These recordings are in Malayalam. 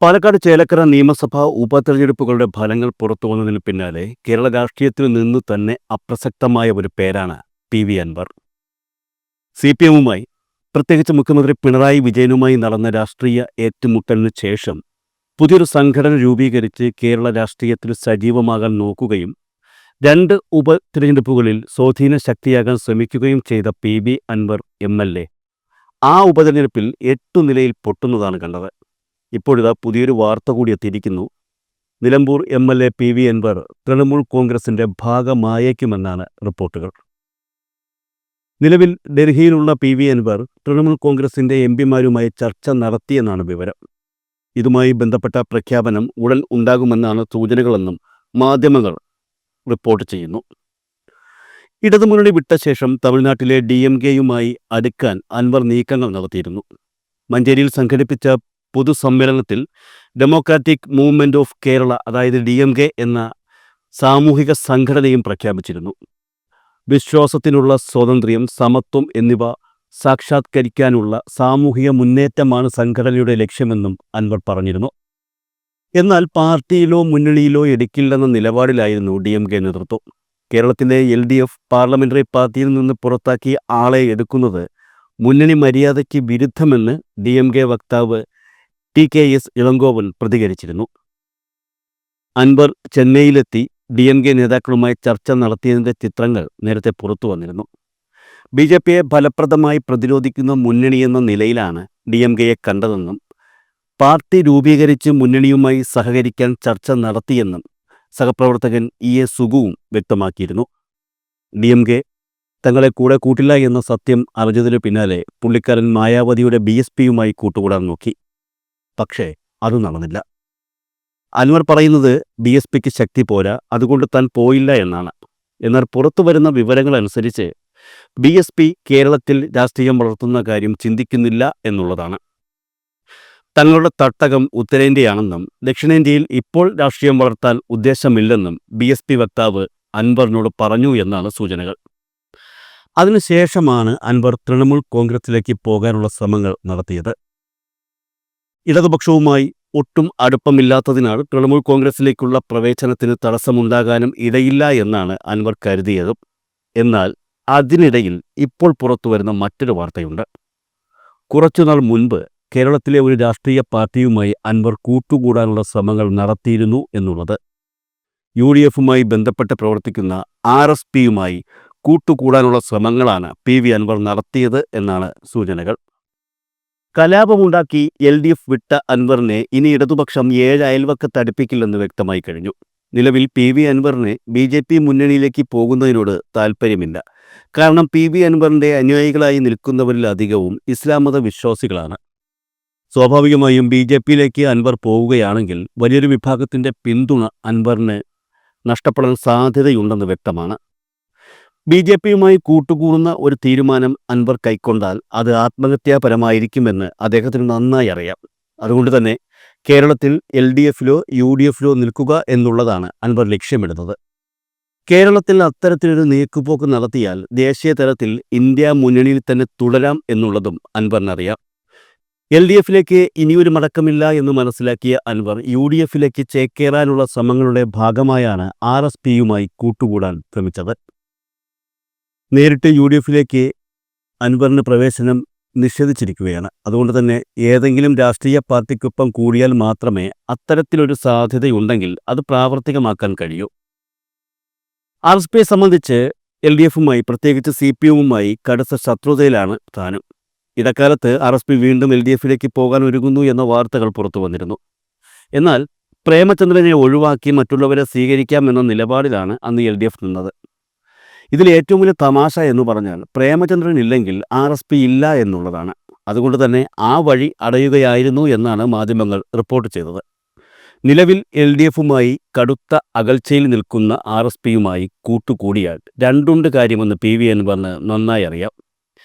പാലക്കാട് ചേലക്കര നിയമസഭാ ഉപതെരഞ്ഞെടുപ്പുകളുടെ ഫലങ്ങൾ പുറത്തുവന്നതിന് പിന്നാലെ കേരള രാഷ്ട്രീയത്തിൽ നിന്ന് തന്നെ അപ്രസക്തമായ ഒരു പേരാണ് പി.വി. അൻവർ. സി.പി.എമ്മുമായി, പ്രത്യേകിച്ച് മുഖ്യമന്ത്രി പിണറായി വിജയനുമായി നടന്ന രാഷ്ട്രീയ ഏറ്റുമുട്ടലിന് ശേഷം പുതിയൊരു സംഘടന രൂപീകരിച്ച് കേരള രാഷ്ട്രീയത്തിൽ സജീവമാകാൻ നോക്കുകയും 2 ഉപതിരഞ്ഞെടുപ്പുകളിൽ സ്വാധീന ശക്തിയാകാൻ ശ്രമിക്കുകയും ചെയ്ത പി.വി. അൻവർ എം.എൽ.എ ആ ഉപതെരഞ്ഞെടുപ്പിൽ 8 നിലയിൽ പൊട്ടുന്നതാണ് കണ്ടത്. ഇപ്പോഴിതാ പുതിയൊരു വാർത്ത കൂടി എത്തിയിരിക്കുന്നു. Nilambur MLA P V. അൻവർ തൃണമൂൽ കോൺഗ്രസിന്റെ ഭാഗമായേക്കുമെന്നാണ് റിപ്പോർട്ടുകൾ. നിലവിൽ ഡൽഹിയിലുള്ള പി.വി. അൻവർ തൃണമൂൽ കോൺഗ്രസിന്റെ എം.പിമാരുമായി ചർച്ച നടത്തിയെന്നാണ് വിവരം. ഇതുമായി ബന്ധപ്പെട്ട പ്രഖ്യാപനം ഉടൻ ഉണ്ടാകുമെന്നാണ് സൂചനകളെന്നും മാധ്യമങ്ങൾ റിപ്പോർട്ട് ചെയ്യുന്നു. ഇടതുമുന്നണി വിട്ട ശേഷം തമിഴ്നാട്ടിലെ DMK-യുമായി അടുക്കാൻ അൻവർ നീക്കങ്ങൾ നടത്തിയിരുന്നു. മഞ്ചേരിയിൽ സംഘടിപ്പിച്ച പൊതുസമ്മേളനത്തിൽ ഡെമോക്രാറ്റിക് മൂവ്മെന്റ് ഓഫ് കേരള, അതായത് DMK എന്ന സാമൂഹിക സംഘടനയും പ്രഖ്യാപിച്ചിരുന്നു. വിശ്വാസത്തിനുള്ള സ്വാതന്ത്ര്യം, സമത്വം എന്നിവ സാക്ഷാത്കരിക്കാനുള്ള സാമൂഹിക മുന്നേറ്റമാണ് സംഘടനയുടെ ലക്ഷ്യമെന്നും അൻവർ പറഞ്ഞിരുന്നു. എന്നാൽ പാർട്ടിയിലോ മുന്നണിയിലോ എടുക്കില്ലെന്ന നിലപാടിലായിരുന്നു DMK നേതൃത്വം. കേരളത്തിലെ LDF പാർലമെന്ററി പാർട്ടിയിൽ നിന്ന് പുറത്താക്കിയ ആളെ എടുക്കുന്നത് മുന്നണി മര്യാദയ്ക്ക് വിരുദ്ധമെന്ന് DMK വക്താവ് TKS ഇളങ്കോവൻ പ്രതികരിച്ചിരുന്നു. അൻവർ ചെന്നൈയിലെത്തി DMK നേതാക്കളുമായി ചർച്ച നടത്തിയതിൻ്റെ ചിത്രങ്ങൾ നേരത്തെ പുറത്തു വന്നിരുന്നു. BJPയെ ഫലപ്രദമായി പ്രതിരോധിക്കുന്ന മുന്നണിയെന്ന നിലയിലാണ് DMKയെ കണ്ടതെന്നും പാർട്ടി രൂപീകരിച്ച് മുന്നണിയുമായി സഹകരിക്കാൻ ചർച്ച നടത്തിയെന്നും സഹപ്രവർത്തകൻ EA സുഗുവും വ്യക്തമാക്കിയിരുന്നു. DMK തങ്ങളെ കൂടെ കൂട്ടില്ല എന്ന സത്യം അറിഞ്ഞതിനു പിന്നാലെ പുള്ളിക്കാരൻ മായാവതിയുടെ BSPയുമായി കൂട്ടുകൂടാൻ നോക്കി. പക്ഷേ അത് നടന്നില്ല. അൻവർ പറയുന്നത് BSPക്ക് ശക്തി പോരാ, അതുകൊണ്ട് താൻ പോയില്ല എന്നാണ്. എന്നാൽ പുറത്തു വരുന്ന വിവരങ്ങളനുസരിച്ച് BSP കേരളത്തിൽ രാഷ്ട്രീയം വളർത്തുന്ന കാര്യം ചിന്തിക്കുന്നില്ല എന്നുള്ളതാണ്. തങ്ങളുടെ തട്ടകം ഉത്തരേന്ത്യയാണെന്നും ദക്ഷിണേന്ത്യയിൽ ഇപ്പോൾ രാഷ്ട്രീയം വളർത്താൻ ഉദ്ദേശമില്ലെന്നും BSP വക്താവ് അൻവറിനോട് പറഞ്ഞു എന്നാണ് സൂചനകൾ. അതിനുശേഷമാണ് അൻവർ തൃണമൂൽ കോൺഗ്രസിലേക്ക് പോകാനുള്ള ശ്രമങ്ങൾ നടത്തിയത്. ഇടതുപക്ഷവുമായി ഒട്ടും അടുപ്പമില്ലാത്തതിനാൽ തൃണമൂൽ കോൺഗ്രസിലേക്കുള്ള പ്രവേശനത്തിന് തടസ്സമുണ്ടാകാനും ഇടയില്ല എന്നാണ് അൻവർ കരുതിയതും. എന്നാൽ അതിനിടയിൽ ഇപ്പോൾ പുറത്തുവരുന്ന മറ്റൊരു വാർത്തയുണ്ട്. കുറച്ചുനാൾ മുൻപ് കേരളത്തിലെ ഒരു രാഷ്ട്രീയ പാർട്ടിയുമായി അൻവർ കൂട്ടുകൂടാനുള്ള ശ്രമങ്ങൾ നടത്തിയിരുന്നു എന്നുള്ളത്. UDFുമായി ബന്ധപ്പെട്ട് പ്രവർത്തിക്കുന്ന RSPയുമായി കൂട്ടുകൂടാനുള്ള ശ്രമങ്ങളാണ് പി.വി. അൻവർ നടത്തിയത് എന്നാണ് സൂചനകൾ. കലാപമുണ്ടാക്കി LDF വിട്ട അൻവറിനെ ഇനി ഇടതുപക്ഷം 7 അയൽവക്കത്ത് അടുപ്പിക്കില്ലെന്ന് വ്യക്തമായി കഴിഞ്ഞു. നിലവിൽ പി.വി. അൻവറിന് BJP മുന്നണിയിലേക്ക് പോകുന്നതിനോട് താൽപ്പര്യമില്ല. കാരണം പി.വി. അൻവറിൻ്റെ അനുയായികളായി നിൽക്കുന്നവരിൽ അധികവും ഇസ്ലാം മത വിശ്വാസികളാണ്. സ്വാഭാവികമായും BJPയിലേക്ക് അൻവർ പോവുകയാണെങ്കിൽ വലിയൊരു വിഭാഗത്തിൻ്റെ പിന്തുണ അൻവറിന് നഷ്ടപ്പെടാൻ സാധ്യതയുണ്ടെന്ന് വ്യക്തമാണ്. BJPയുമായി കൂട്ടുകൂടുന്ന ഒരു തീരുമാനം അൻവർ കൈക്കൊണ്ടാൽ അത് ആത്മഹത്യാപരമായിരിക്കുമെന്ന് അദ്ദേഹത്തിന് നന്നായി അറിയാം. അതുകൊണ്ട് തന്നെ കേരളത്തിൽ LDFിലോ UDFിലോ നിൽക്കുക എന്നുള്ളതാണ് അൻവർ ലക്ഷ്യമിടുന്നത്. കേരളത്തിൽ അത്തരത്തിലൊരു നീക്കുപോക്ക് നടത്തിയാൽ ദേശീയ തലത്തിൽ ഇന്ത്യ മുന്നണിയിൽ തന്നെ തുടരാം എന്നുള്ളതും അൻവറിനറിയാം. LDFിലേക്ക് ഇനിയൊരു മടക്കമില്ല എന്ന് മനസ്സിലാക്കിയ അൻവർ UDFിലേക്ക് ചേക്കേറാനുള്ള ശ്രമങ്ങളുടെ ഭാഗമായാണ് RSPയുമായി കൂട്ടുകൂടാൻ ശ്രമിച്ചത്. നേരിട്ട് UDFിലേക്ക് അൻവറിന് പ്രവേശനം നിഷേധിച്ചിരിക്കുകയാണ്. അതുകൊണ്ട് തന്നെ ഏതെങ്കിലും രാഷ്ട്രീയ പാർട്ടിക്കൊപ്പം കൂടിയാൽ മാത്രമേ അത്തരത്തിലൊരു സാധ്യതയുണ്ടെങ്കിൽ അത് പ്രാവർത്തികമാക്കാൻ കഴിയൂ. RSPയെ സംബന്ധിച്ച് LDFുമായി, പ്രത്യേകിച്ച് CPMുമായി കടുത്ത ശത്രുതയിലാണ് താനും. ഇടക്കാലത്ത് RSP വീണ്ടും LDFിലേക്ക് പോകാൻ ഒരുങ്ങുന്നു എന്ന വാർത്തകൾ പുറത്തു വന്നിരുന്നു. എന്നാൽ പ്രേമചന്ദ്രനെ ഒഴിവാക്കി മറ്റുള്ളവരെ സ്വീകരിക്കാമെന്ന നിലപാടിലാണ് അന്ന് LDF നിന്നത്. ഇതിൽ ഏറ്റവും വലിയ തമാശ എന്ന് പറഞ്ഞാൽ പ്രേമചന്ദ്രൻ ഇല്ലെങ്കിൽ RSP ഇല്ല എന്നുള്ളതാണ്. അതുകൊണ്ട് തന്നെ ആ വഴി അടയുകയായിരുന്നു എന്നാണ് മാധ്യമങ്ങൾ റിപ്പോർട്ട് ചെയ്തത്. നിലവിൽ LDFുമായി കടുത്ത അകൽച്ചയിൽ നിൽക്കുന്ന RSPയുമായി കൂട്ടുകൂടിയാൽ രണ്ടുണ്ട് കാര്യമെന്ന് പി.വി. അൻവറിന് നന്നായി അറിയാം.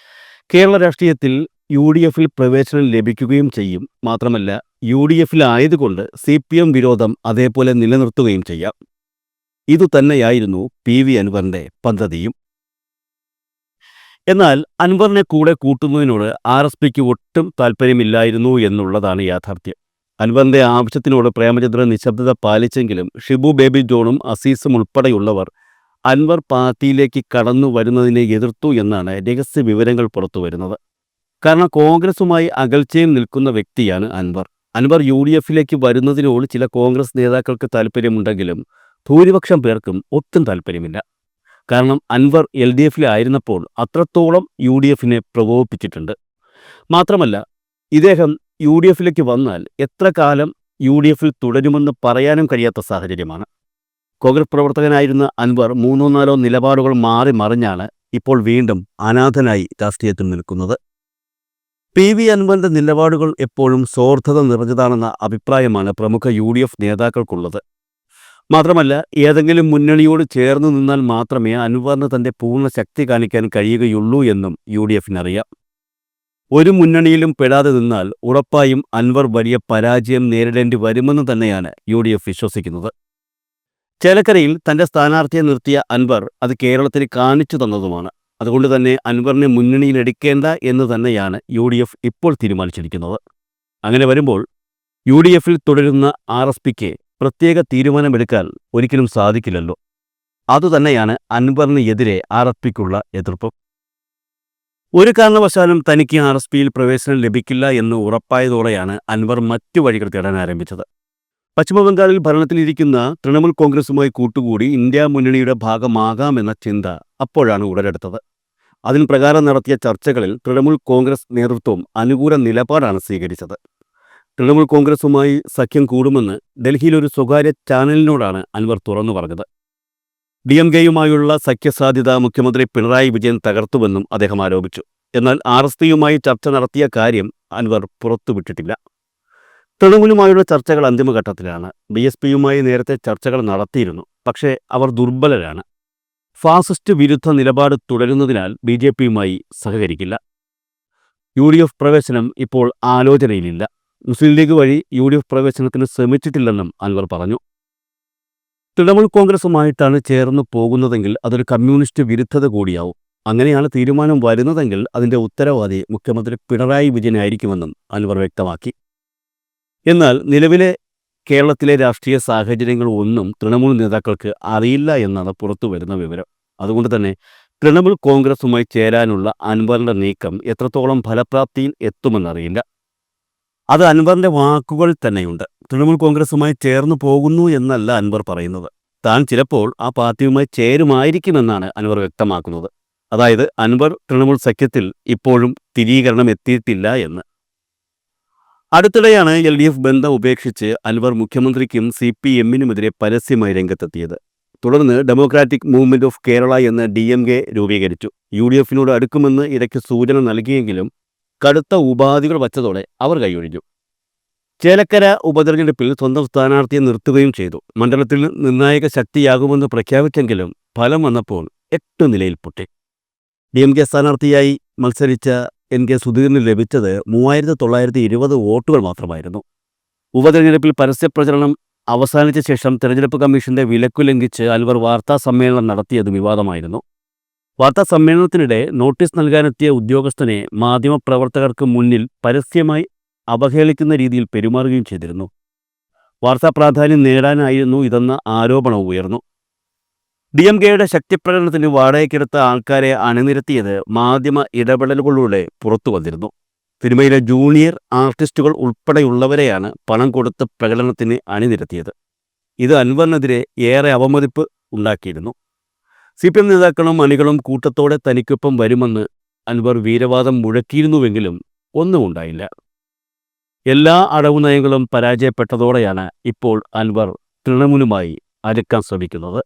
കേരള രാഷ്ട്രീയത്തിൽ UDFിൽ പ്രവേശനം ലഭിക്കുകയും ചെയ്യും. മാത്രമല്ല UDFിലായതുകൊണ്ട് CPM വിരോധം അതേപോലെ നിലനിർത്തുകയും ചെയ്യാം. ഇതുതന്നെയായിരുന്നു പി.വി. അൻവറിൻ്റെ പദ്ധതിയും. എന്നാൽ അൻവറിനെ കൂടെ കൂട്ടുന്നതിനോട് RSPക്ക് ഒട്ടും താൽപ്പര്യമില്ലായിരുന്നു എന്നുള്ളതാണ് യാഥാർത്ഥ്യം. അൻവറിന്റെ ആവശ്യത്തിനോട് പ്രേമചന്ദ്രൻ നിശബ്ദത പാലിച്ചെങ്കിലും ഷിബു ബേബി ജോണും അസീസും ഉൾപ്പെടെയുള്ളവർ അൻവർ പാർട്ടിയിലേക്ക് കടന്നു വരുന്നതിനെ എതിർത്തു എന്നാണ് രഹസ്യ വിവരങ്ങൾ പുറത്തുവരുന്നത്. കാരണം കോൺഗ്രസുമായി അകൽച്ചയിൽ നിൽക്കുന്ന വ്യക്തിയാണ് അൻവർ. അൻവർ UDFിലേക്ക് വരുന്നതിനോട് ചില കോൺഗ്രസ് നേതാക്കൾക്ക് താല്പര്യമുണ്ടെങ്കിലും ഭൂരിപക്ഷം പേർക്കും ഒട്ടും താല്പര്യമില്ല. കാരണം അൻവർ LDFിലായിരുന്നപ്പോൾ അത്രത്തോളം UDFിനെ പ്രകോപിപ്പിച്ചിട്ടുണ്ട്. മാത്രമല്ല, ഇദ്ദേഹം UDFിലേക്ക് വന്നാൽ എത്ര കാലം UDFിൽ തുടരുമെന്ന് പറയാനും കഴിയാത്ത സാഹചര്യമാണ്. കോൺഗ്രസ് പ്രവർത്തകനായിരുന്ന അൻവർ 3-4 നിലപാടുകൾ മാറി മറിഞ്ഞാണ് ഇപ്പോൾ വീണ്ടും അനാഥനായി രാഷ്ട്രീയത്തിൽ നിൽക്കുന്നത്. PV അൻവറിന്റെ നിലപാടുകൾ എപ്പോഴും സ്വാർത്ഥത നിറഞ്ഞതാണെന്ന അഭിപ്രായമാണ് പ്രമുഖ UDF നേതാക്കൾക്കുള്ളത്. മാത്രമല്ല, ഏതെങ്കിലും മുന്നണിയോട് ചേർന്ന് നിന്നാൽ മാത്രമേ അൻവറിന് തന്റെ പൂർണ്ണ ശക്തി കാണിക്കാൻ കഴിയുകയുള്ളൂ എന്നും UDFിനറിയാം. ഒരു മുന്നണിയിലും പെടാതെ നിന്നാൽ ഉറപ്പായും അൻവർ വലിയ പരാജയം നേരിടേണ്ടി വരുമെന്ന് തന്നെയാണ് UDF വിശ്വസിക്കുന്നത്. ചേലക്കരയിൽ തന്റെ സ്ഥാനാർത്ഥിയെ നിർത്തിയ അൻവർ അത് കേരളത്തിന് കാണിച്ചു തന്നതുമാണ്. അതുകൊണ്ട് തന്നെ അൻവറിനെ മുന്നണിയിലെടുക്കേണ്ട എന്ന് തന്നെയാണ് UDF ഇപ്പോൾ തീരുമാനിച്ചിരിക്കുന്നത്. അങ്ങനെ വരുമ്പോൾ UDFിൽ തുടരുന്ന RSPക്ക് പ്രത്യേക തീരുമാനമെടുക്കാൻ ഒരിക്കലും സാധിക്കില്ലല്ലോ. അതുതന്നെയാണ് അൻവറിന് എതിരെ RSPക്കുള്ള എതിർപ്പ്. ഒരു കാരണവശാലും തനിക്ക് RSPയിൽ പ്രവേശനം ലഭിക്കില്ല എന്ന് ഉറപ്പായതോടെയാണ് അൻവർ മറ്റു വഴികൾ തേടാൻ ആരംഭിച്ചത്. പശ്ചിമബംഗാളിൽ ഭരണത്തിലിരിക്കുന്ന തൃണമൂൽ കോൺഗ്രസുമായി കൂട്ടുകൂടി ഇന്ത്യ മുന്നണിയുടെ ഭാഗമാകാമെന്ന ചിന്ത അപ്പോഴാണ് ഉടലെടുത്തത്. അതിന് പ്രകാരം നടത്തിയ ചർച്ചകളിൽ തൃണമൂൽ കോൺഗ്രസ് നേതൃത്വം അനുകൂല നിലപാടാണ് സ്വീകരിച്ചത്. തൃണമൂൽ കോൺഗ്രസുമായി സഖ്യം കൂടുമെന്ന് ഡൽഹിയിലൊരു സ്വകാര്യ ചാനലിനോടാണ് അൻവർ തുറന്നു പറഞ്ഞത്. DMKയുമായുള്ള സഖ്യസാധ്യത മുഖ്യമന്ത്രി പിണറായി വിജയൻ തകർത്തുവെന്നും അദ്ദേഹം ആരോപിച്ചു. എന്നാൽ RSPയുമായി ചർച്ച നടത്തിയ കാര്യം അൻവർ പുറത്തുവിട്ടിട്ടില്ല. തൃണമൂലുമായുള്ള ചർച്ചകൾ അന്തിമഘട്ടത്തിലാണ്. BSPയുമായി നേരത്തെ ചർച്ചകൾ നടത്തിയിരുന്നു. പക്ഷേ അവർ ദുർബലരാണ്. ഫാസിസ്റ്റ് വിരുദ്ധ നിലപാട് തുടരുന്നതിനാൽ BJPയുമായി സഹകരിക്കില്ല. UDF പ്രവേശനം ഇപ്പോൾ ആലോചനയിലില്ല. മുസ്ലിം ലീഗ് വഴി UDF പ്രവേശനത്തിന് ശ്രമിച്ചിട്ടില്ലെന്നും അൻവർ പറഞ്ഞു. തൃണമൂൽ കോൺഗ്രസുമായിട്ടാണ് ചേർന്ന് പോകുന്നതെങ്കിൽ അതൊരു കമ്മ്യൂണിസ്റ്റ് വിരുദ്ധത കൂടിയാവും. അങ്ങനെയാണ് തീരുമാനം വരുന്നതെങ്കിൽ അതിൻ്റെ ഉത്തരവാദി മുഖ്യമന്ത്രി പിണറായി വിജയനായിരിക്കുമെന്നും അൻവർ വ്യക്തമാക്കി. എന്നാൽ നിലവിലെ കേരളത്തിലെ രാഷ്ട്രീയ സാഹചര്യങ്ങൾ ഒന്നും തൃണമൂൽ നേതാക്കൾക്ക് അറിയില്ല എന്നാണ് പുറത്തു വരുന്ന വിവരം. അതുകൊണ്ട് തന്നെ തൃണമൂൽ കോൺഗ്രസുമായി ചേരാനുള്ള അൻവറിന്റെ നീക്കം എത്രത്തോളം ഫലപ്രാപ്തിയിൽ എത്തുമെന്നറിയില്ല. അത് അൻവറിന്റെ വാക്കുകൾ തന്നെയുണ്ട്. തൃണമൂൽ കോൺഗ്രസുമായി ചേർന്നു പോകുന്നു എന്നല്ല അൻവർ പറയുന്നത്. താൻ ചിലപ്പോൾ ആ പാർട്ടിയുമായി ചേരുമായിരിക്കുമെന്നാണ് അൻവർ വ്യക്തമാക്കുന്നത്. അതായത് അൻവർ തൃണമൂൽ സഖ്യത്തിൽ ഇപ്പോഴും സ്ഥിരീകരണം എത്തിയിട്ടില്ല എന്ന്. അടുത്തിടെയാണ് LDF ബന്ധം ഉപേക്ഷിച്ച് അൻവർ മുഖ്യമന്ത്രിക്കും CPMനുമെതിരെ പരസ്യമായി രംഗത്തെത്തിയത്. തുടർന്ന് ഡെമോക്രാറ്റിക് മൂവ്മെന്റ് ഓഫ് കേരള എന്ന DMK രൂപീകരിച്ചു. UDFിനോട് അടുക്കുമെന്ന് ഇടയ്ക്ക് സൂചന നൽകിയെങ്കിലും കടുത്ത ഉപാധികൾ വച്ചതോടെ അവർ കൈയൊഴിഞ്ഞു. ചേലക്കര ഉപതെരഞ്ഞെടുപ്പിൽ സ്വന്തം സ്ഥാനാർത്ഥിയെ നിർത്തുകയും ചെയ്തു. മണ്ഡലത്തിൽ നിർണായക ശക്തിയാകുമെന്ന് പ്രഖ്യാപിച്ചെങ്കിലും ഫലം വന്നപ്പോൾ 8 നിലയിൽ പൊട്ടി. DMK സ്ഥാനാർത്ഥിയായി മത്സരിച്ച NK സുധീറിന് ലഭിച്ചത് 3920 വോട്ടുകൾ മാത്രമായിരുന്നു. ഉപതെരഞ്ഞെടുപ്പിൽ പരസ്യപ്രചരണം അവസാനിച്ച ശേഷം തെരഞ്ഞെടുപ്പ് കമ്മീഷന്റെ വിലക്കു ലംഘിച്ച് അൻവർ വാർത്താ സമ്മേളനം നടത്തിയത് വിവാദമായിരുന്നു. വാർത്താ സമ്മേളനത്തിനിടെ നോട്ടീസ് നൽകാനെത്തിയ ഉദ്യോഗസ്ഥനെ മാധ്യമപ്രവർത്തകർക്ക് മുന്നിൽ പരസ്യമായി അവഹേളിക്കുന്ന രീതിയിൽ പെരുമാറുകയും ചെയ്തിരുന്നു. വാർത്താ പ്രാധാന്യം നേടാനായിരുന്നു ഇതെന്ന ആരോപണവും ഉയർന്നു. DMKയുടെ ശക്തിപ്രകടനത്തിന് വാടകയ്ക്കെടുത്ത ആൾക്കാരെ അണിനിരത്തിയത് മാധ്യമ ഇടപെടലുകളിലൂടെ പുറത്തു വന്നിരുന്നു. സിനിമയിലെ ജൂനിയർ ആർട്ടിസ്റ്റുകൾ ഉൾപ്പെടെയുള്ളവരെയാണ് പണം കൊടുത്ത് പ്രകടനത്തിന് അണിനിരത്തിയത്. ഇത് അൻവറിനെതിരെ ഏറെ അവമതിപ്പ് ഉണ്ടാക്കിയിരുന്നു. CPM നേതാക്കളും അണികളും കൂട്ടത്തോടെ തനിക്കൊപ്പം വരുമെന്ന് അൻവർ വീരവാദം മുഴക്കിയിരുന്നുവെങ്കിലും ഒന്നും ഉണ്ടായില്ല. എല്ലാ അടവു നയങ്ങളും പരാജയപ്പെട്ടതോടെയാണ് ഇപ്പോൾ അൻവർ തൃണമൂലുമായി അടുക്കാൻ ശ്രമിക്കുന്നത്.